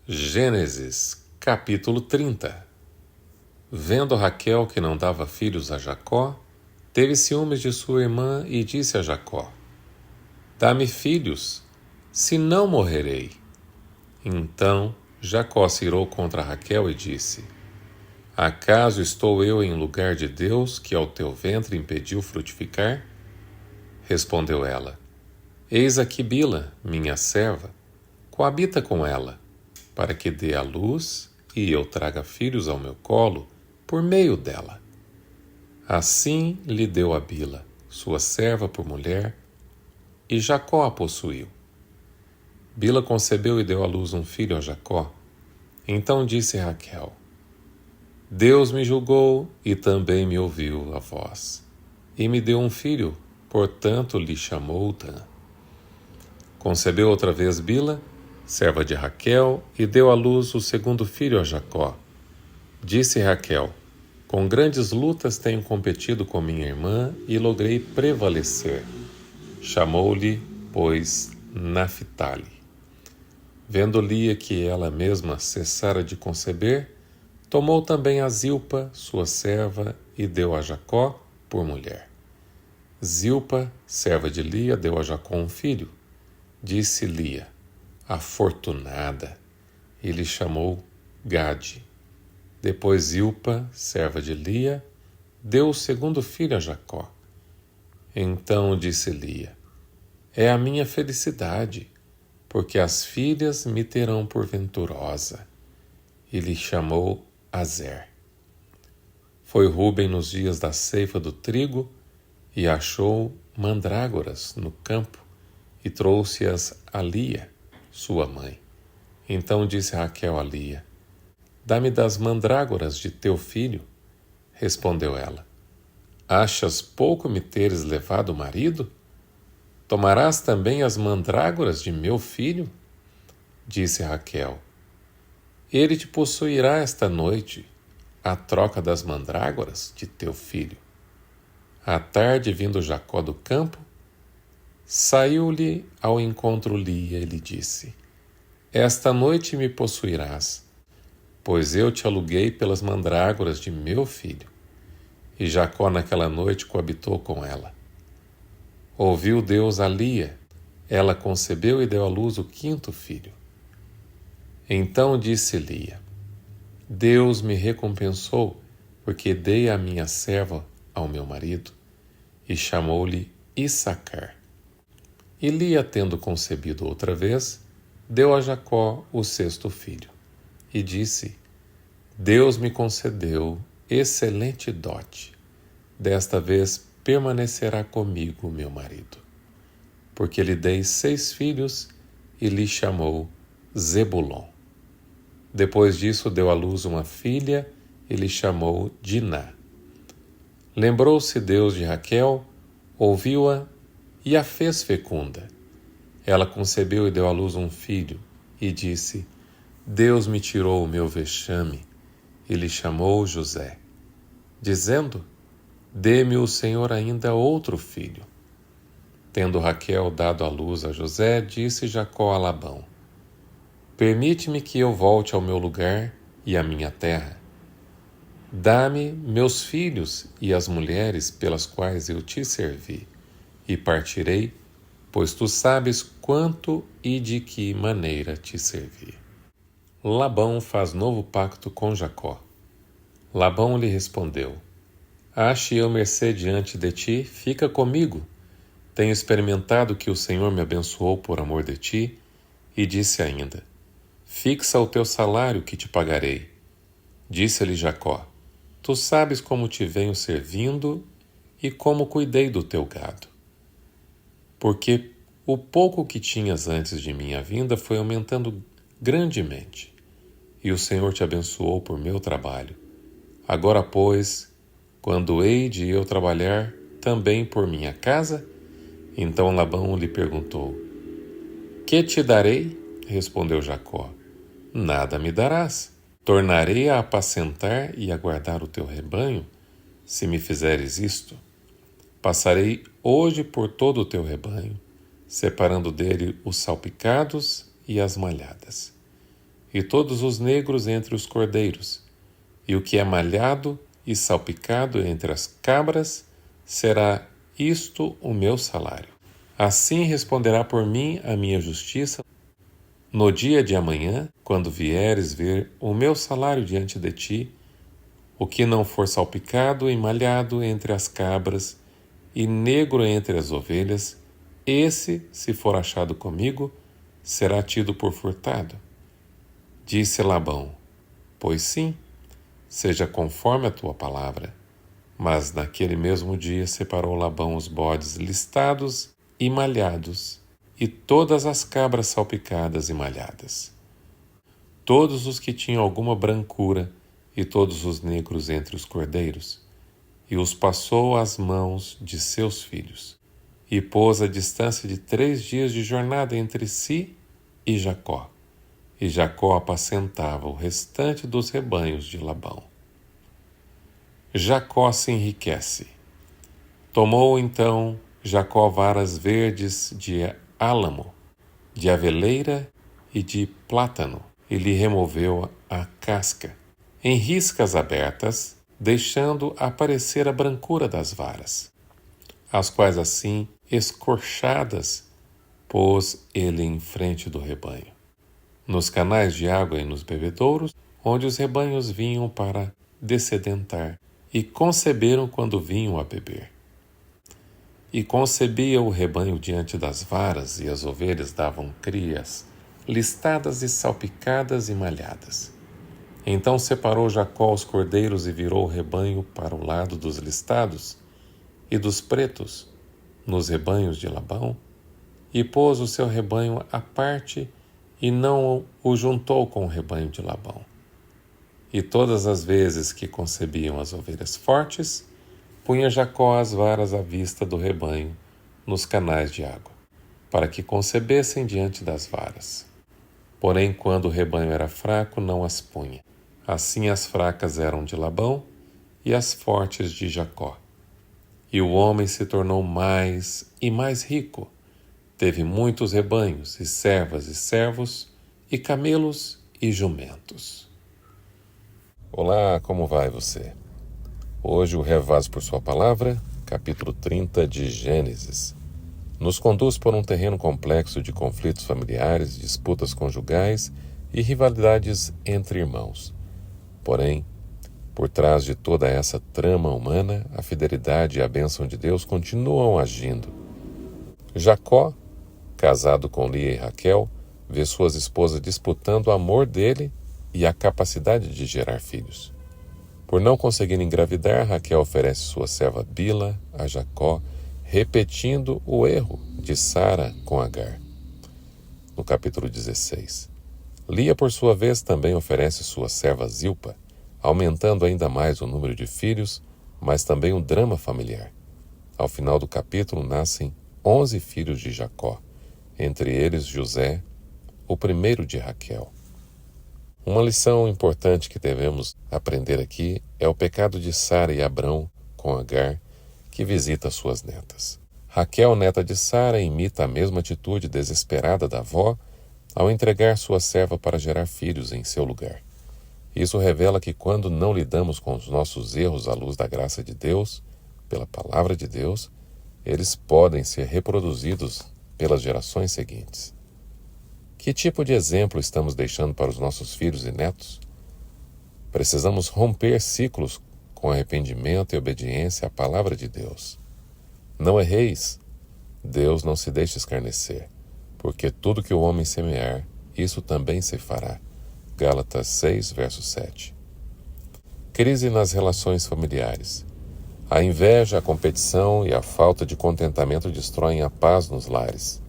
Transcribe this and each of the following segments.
Gênesis, capítulo 30. Vendo Raquel que não dava filhos a Jacó, teve ciúmes de sua irmã e disse a Jacó: Dá-me filhos, senão morrerei. Então Jacó se irou contra Raquel e disse: Acaso estou eu em lugar de Deus, que ao teu ventre impediu frutificar? Respondeu ela: Eis aqui Bila, minha serva, coabita com ela, para que dê à luz e eu traga filhos ao meu colo por meio dela. Assim lhe deu a Bila, sua serva, por mulher, e Jacó a possuiu. Bila concebeu e deu à luz um filho a Jacó. Então disse Raquel: Deus me julgou e também me ouviu a voz, e me deu um filho, portanto lhe chamou Dan. Concebeu outra vez Bila, serva de Raquel, e deu à luz o segundo filho a Jacó. Disse Raquel: Com grandes lutas tenho competido com minha irmã e logrei prevalecer. Chamou-lhe, pois, Naphtali. Vendo Lia que ela mesma cessara de conceber, tomou também a Zilpa, sua serva, e deu a Jacó por mulher. Zilpa, serva de Lia, deu a Jacó um filho. Disse Lia: Afortunada, e lhe chamou Gade. Depois Zilpa, serva de Lia, deu o segundo filho a Jacó. Então disse Lia: É a minha felicidade, porque as filhas me terão por venturosa. E lhe chamou Azer. Foi Rúben nos dias da ceifa do trigo e achou mandrágoras no campo e trouxe-as a Lia, sua mãe. Então disse Raquel a Lia: Dá-me das mandrágoras de teu filho. Respondeu ela: Achas pouco me teres levado marido? Tomarás também as mandrágoras de meu filho? Disse Raquel: Ele te possuirá esta noite, à troca das mandrágoras de teu filho. À tarde, vindo Jacó do campo, saiu-lhe ao encontro Lia e lhe disse: Esta noite me possuirás, pois eu te aluguei pelas mandrágoras de meu filho. E Jacó naquela noite coabitou com ela. Ouviu Deus a Lia, ela concebeu e deu à luz o quinto filho. Então disse Lia: Deus me recompensou, porque dei a minha serva ao meu marido, e chamou-lhe Issacar. E Lia, tendo concebido outra vez, deu a Jacó o sexto filho, e disse: Deus me concedeu excelente dote. Desta vez permanecerá comigo meu marido. Porque lhe dei 6 filhos e lhe chamou Zebulon. Depois disso deu à luz uma filha e lhe chamou Diná. Lembrou-se Deus de Raquel, ouviu-a e a fez fecunda. Ela concebeu e deu à luz um filho e disse: Deus me tirou o meu vexame, e lhe chamou José, dizendo: Dê-me o Senhor ainda outro filho. Tendo Raquel dado à luz a José, disse Jacó a Labão: Permite-me que eu volte ao meu lugar e à minha terra. Dá-me meus filhos e as mulheres pelas quais eu te servi, e partirei, pois tu sabes quanto e de que maneira te servi. Labão faz novo pacto com Jacó. Labão lhe respondeu: Ache eu mercê diante de ti, fica comigo. Tenho experimentado que o Senhor me abençoou por amor de ti, e disse ainda: Fixa o teu salário que te pagarei. Disse-lhe Jacó: Tu sabes como te venho servindo e como cuidei do teu gado. Porque o pouco que tinhas antes de minha vinda foi aumentando grandemente, e o Senhor te abençoou por meu trabalho. Agora, pois, quando hei de eu trabalhar também por minha casa? Então Labão lhe perguntou: Que te darei? Respondeu Jacó: Nada me darás. Tornarei a apacentar e a guardar o teu rebanho, se me fizeres isto. Passarei hoje por todo o teu rebanho, separando dele os salpicados e as malhadas. e todos os negros entre os cordeiros, e o que é malhado e salpicado entre as cabras, será isto o meu salário. Assim responderá por mim a minha justiça no dia de amanhã, quando vieres ver o meu salário diante de ti, o que não for salpicado e malhado entre as cabras e negro entre as ovelhas, esse, se for achado comigo, será tido por furtado. Disse Labão: Pois sim, seja conforme a tua palavra. Mas naquele mesmo dia separou Labão os bodes listados e malhados, e todas as cabras salpicadas e malhadas. Todos os que tinham alguma brancura, e todos os negros entre os cordeiros, e os passou às mãos de seus filhos, e pôs a distância de 3 dias de jornada entre si e Jacó. E Jacó apacentava o restante dos rebanhos de Labão. Jacó se enriquece. Tomou então Jacó varas verdes de álamo, de aveleira e de plátano, e lhe removeu a casca, em riscas abertas, deixando aparecer a brancura das varas, as quais assim, escorchadas, pôs ele em frente do rebanho, nos canais de água e nos bebedouros, onde os rebanhos vinham para dessedentar, e conceberam quando vinham a beber. E concebia o rebanho diante das varas, e as ovelhas davam crias, listadas e salpicadas e malhadas. Então separou Jacó os cordeiros e virou o rebanho para o lado dos listados e dos pretos, nos rebanhos de Labão, e pôs o seu rebanho à parte e não o juntou com o rebanho de Labão. E todas as vezes que concebiam as ovelhas fortes, punha Jacó as varas à vista do rebanho, nos canais de água, para que concebessem diante das varas. Porém, quando o rebanho era fraco, não as punha. Assim as fracas eram de Labão e as fortes de Jacó. E o homem se tornou mais e mais rico. Teve muitos rebanhos, e servas e servos, e camelos e jumentos. Olá, como vai você? Hoje o Revaz por sua palavra, capítulo 30 de Gênesis, nos conduz por um terreno complexo de conflitos familiares, disputas conjugais e rivalidades entre irmãos. Porém, por trás de toda essa trama humana, a fidelidade e a bênção de Deus continuam agindo. Jacó, casado com Lia e Raquel, vê suas esposas disputando o amor dele e a capacidade de gerar filhos. Por não conseguir engravidar, Raquel oferece sua serva Bila a Jacó, repetindo o erro de Sara com Agar. No capítulo 16. Lia, por sua vez, também oferece sua serva Zilpa, aumentando ainda mais o número de filhos, mas também o drama familiar. Ao final do capítulo nascem 11 filhos de Jacó, entre eles José, o primeiro de Raquel. Uma lição importante que devemos aprender aqui é o pecado de Sara e Abrão com Agar, que visita suas netas. Raquel, neta de Sara, imita a mesma atitude desesperada da avó ao entregar sua serva para gerar filhos em seu lugar. Isso revela que quando não lidamos com os nossos erros à luz da graça de Deus, pela palavra de Deus, eles podem ser reproduzidos pelas gerações seguintes. Que tipo de exemplo estamos deixando para os nossos filhos e netos? Precisamos romper ciclos com arrependimento e obediência à palavra de Deus. Não erreis. Deus não se deixa escarnecer, porque tudo que o homem semear, isso também se fará. Gálatas 6, verso 7. Crise nas relações familiares. A inveja, a competição e a falta de contentamento destroem a paz nos lares.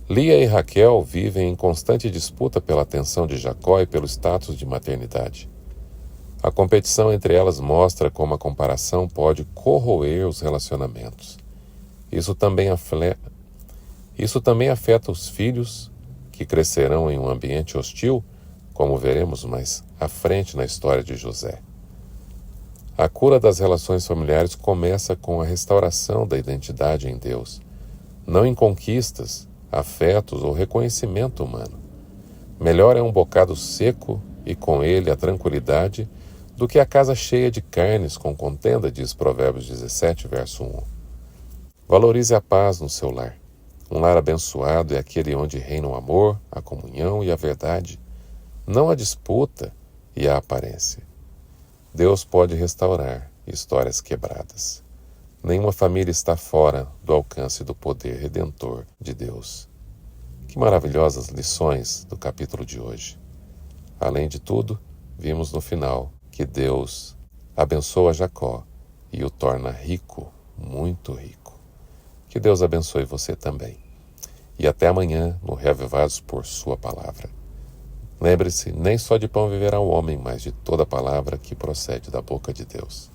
Lia e Raquel vivem em constante disputa pela atenção de Jacó e pelo status de maternidade. A competição entre elas mostra como a comparação pode corroer os relacionamentos. Isso também afeta os filhos, que crescerão em um ambiente hostil, como veremos mais à frente na história de José. A cura das relações familiares começa com a restauração da identidade em Deus, não em conquistas, afetos ou reconhecimento humano. Melhor é um bocado seco e com ele a tranquilidade do que a casa cheia de carnes com contenda, diz Provérbios 17, verso 1. Valorize a paz no seu lar. Um lar abençoado é aquele onde reina o amor, a comunhão e a verdade, não a disputa e a aparência. Deus pode restaurar histórias quebradas. Nenhuma família está fora do alcance do poder redentor de Deus. Que maravilhosas lições do capítulo de hoje. Além de tudo, vimos no final que Deus abençoa Jacó e o torna rico, muito rico. Que Deus abençoe você também. E até amanhã no Reavivados por Sua Palavra. Lembre-se, nem só de pão viverá o homem, mas de toda palavra que procede da boca de Deus.